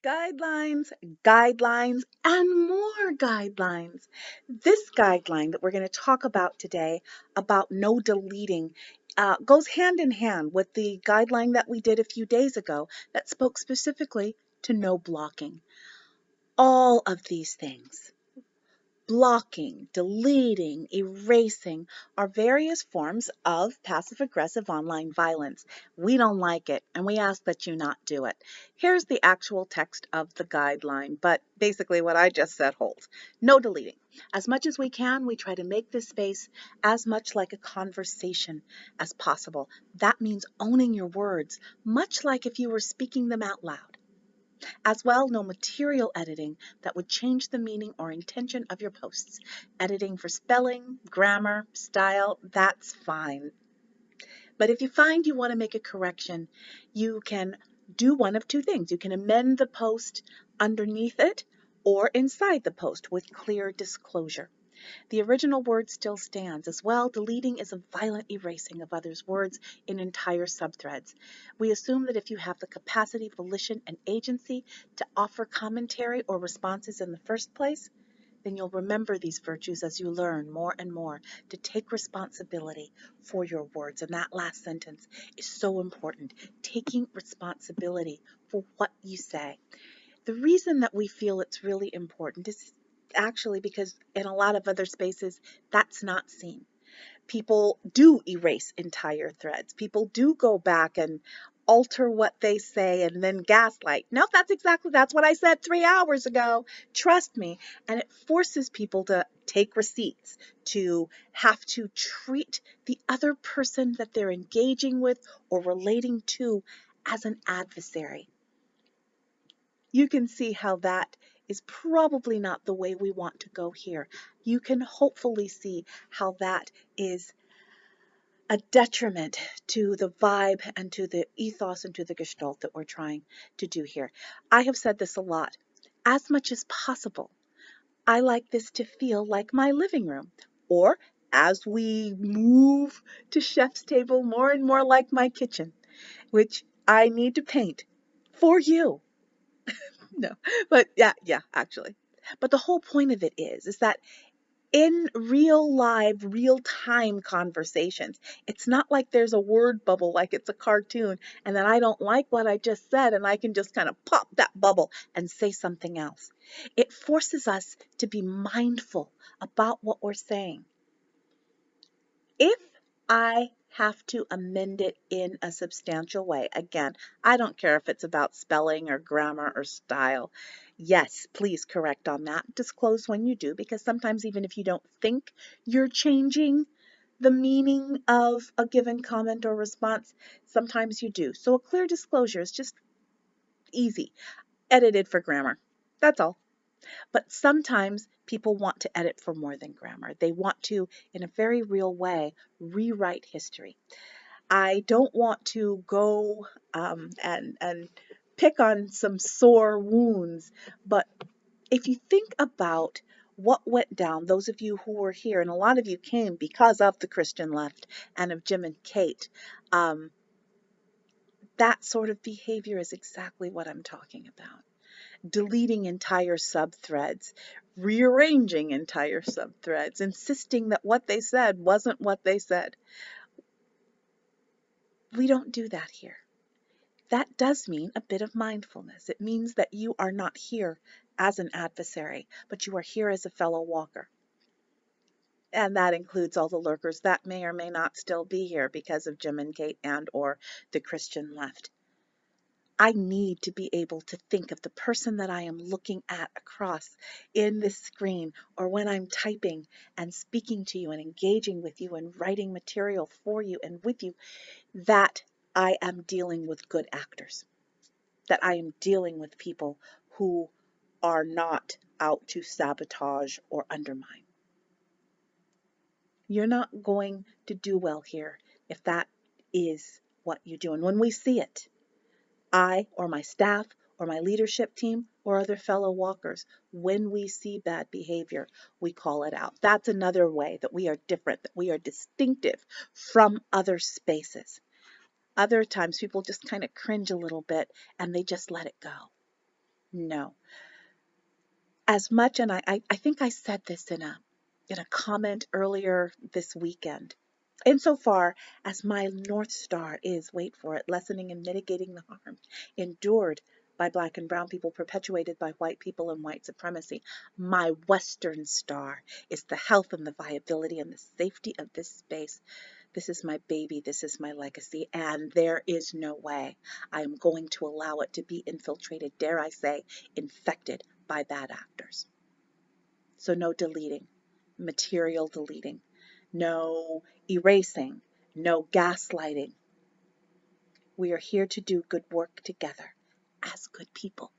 Guidelines, guidelines, and more guidelines. This guideline that we're going to talk about today about no deleting goes hand in hand with the guideline that we did a few days ago that spoke specifically to no blocking. All of these things, blocking, deleting, erasing, are various forms of passive aggressive online violence. We don't like it, and we ask that you not do it. Here's the actual text of the guideline, but basically what I just said holds. No deleting. As much as we can, we try to make this space as much like a conversation as possible. That means owning your words, much like if you were speaking them out loud. As well, no material editing that would change the meaning or intention of your posts. Editing for spelling, grammar, style, that's fine. But if you find you want to make a correction, you can do one of two things. You can amend the post underneath it or inside the post with clear disclosure. The original word still stands. As well, deleting is a violent erasing of others' words in entire subthreads. We assume that if you have the capacity, volition, and agency to offer commentary or responses in the first place, then you'll remember these virtues as you learn more and more to take responsibility for your words. And that last sentence is so important, taking responsibility for what you say. The reason that we feel it's really important is actually because in a lot of other spaces, that's not seen. People do erase entire threads. People do go back and alter what they say and then gaslight. No, that's what I said 3 hours ago. Trust me. And it forces people to take receipts, to have to treat the other person that they're engaging with or relating to as an adversary. You can see how that is probably not the way we want to go here. You can hopefully see how that is a detriment to the vibe and to the ethos and to the gestalt that we're trying to do here. I have said this a lot. As much as possible, I like this to feel like my living room, or as we move to chef's table, more and more like my kitchen, which I need to paint for you. No, but yeah, actually. But the whole point of it is that in real live, real time conversations, it's not like there's a word bubble like it's a cartoon and then I don't like what I just said and I can just kind of pop that bubble and say something else. It forces us to be mindful about what we're saying. If I have to amend it in a substantial way, again, I don't care if it's about spelling or grammar or style. Yes, please correct on that. Disclose when you do, because sometimes even if you don't think you're changing the meaning of a given comment or response, sometimes you do. So a clear disclosure is just easy. Edited for grammar. That's all. But sometimes people want to edit for more than grammar. They want to, in a very real way, rewrite history. I don't want to go and pick on some sore wounds, but if you think about what went down, those of you who were here, and a lot of you came because of the Christian left and of Jim and Kate, um, that sort of behavior is exactly what I'm talking about. Deleting entire subthreads, rearranging entire subthreads, insisting that what they said wasn't what they said. We don't do that here. That does mean a bit of mindfulness. It means that you are not here as an adversary, but you are here as a fellow walker. And that includes all the lurkers that may or may not still be here because of Jim and Kate and or the Christian left. I need to be able to think of the person that I am looking at across in this screen or when I'm typing and speaking to you and engaging with you and writing material for you and with you, that I am dealing with good actors, that I am dealing with people who are not out to sabotage or undermine. You're not going to do well here if that is what you do. And when we see it, I or my staff or my leadership team or other fellow walkers, when we see bad behavior, we call it out. That's another way that we are different, that we are distinctive from other spaces. Other times people just kind of cringe a little bit and they just let it go. No. As much, and I think I said this in a comment earlier this weekend. Insofar as my North Star is, wait for it, lessening and mitigating the harm endured by Black and Brown people, perpetuated by white people and white supremacy, my Western Star is the health and the viability and the safety of this space. This is my baby, this is my legacy, and there is no way I am going to allow it to be infiltrated, dare I say, infected by bad actors. So no deleting, material deleting, no erasing, no gaslighting. We are here to do good work together as good people.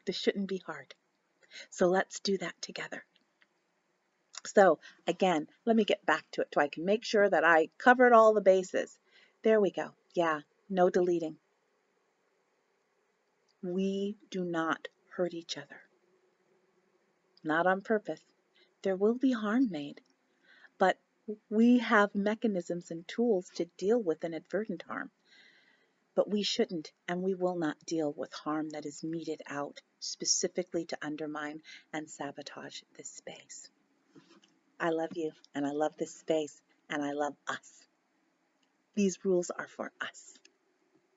This shouldn't be hard. So let's do that together. So again, let me get back to it so I can make sure that I covered all the bases. There we go. Yeah, no deleting. We do not hurt each other. Not on purpose. There will be harm made, but we have mechanisms and tools to deal with inadvertent harm. But we shouldn't and we will not deal with harm that is meted out specifically to undermine and sabotage this space. I love you and I love this space and I love us. These rules are for us.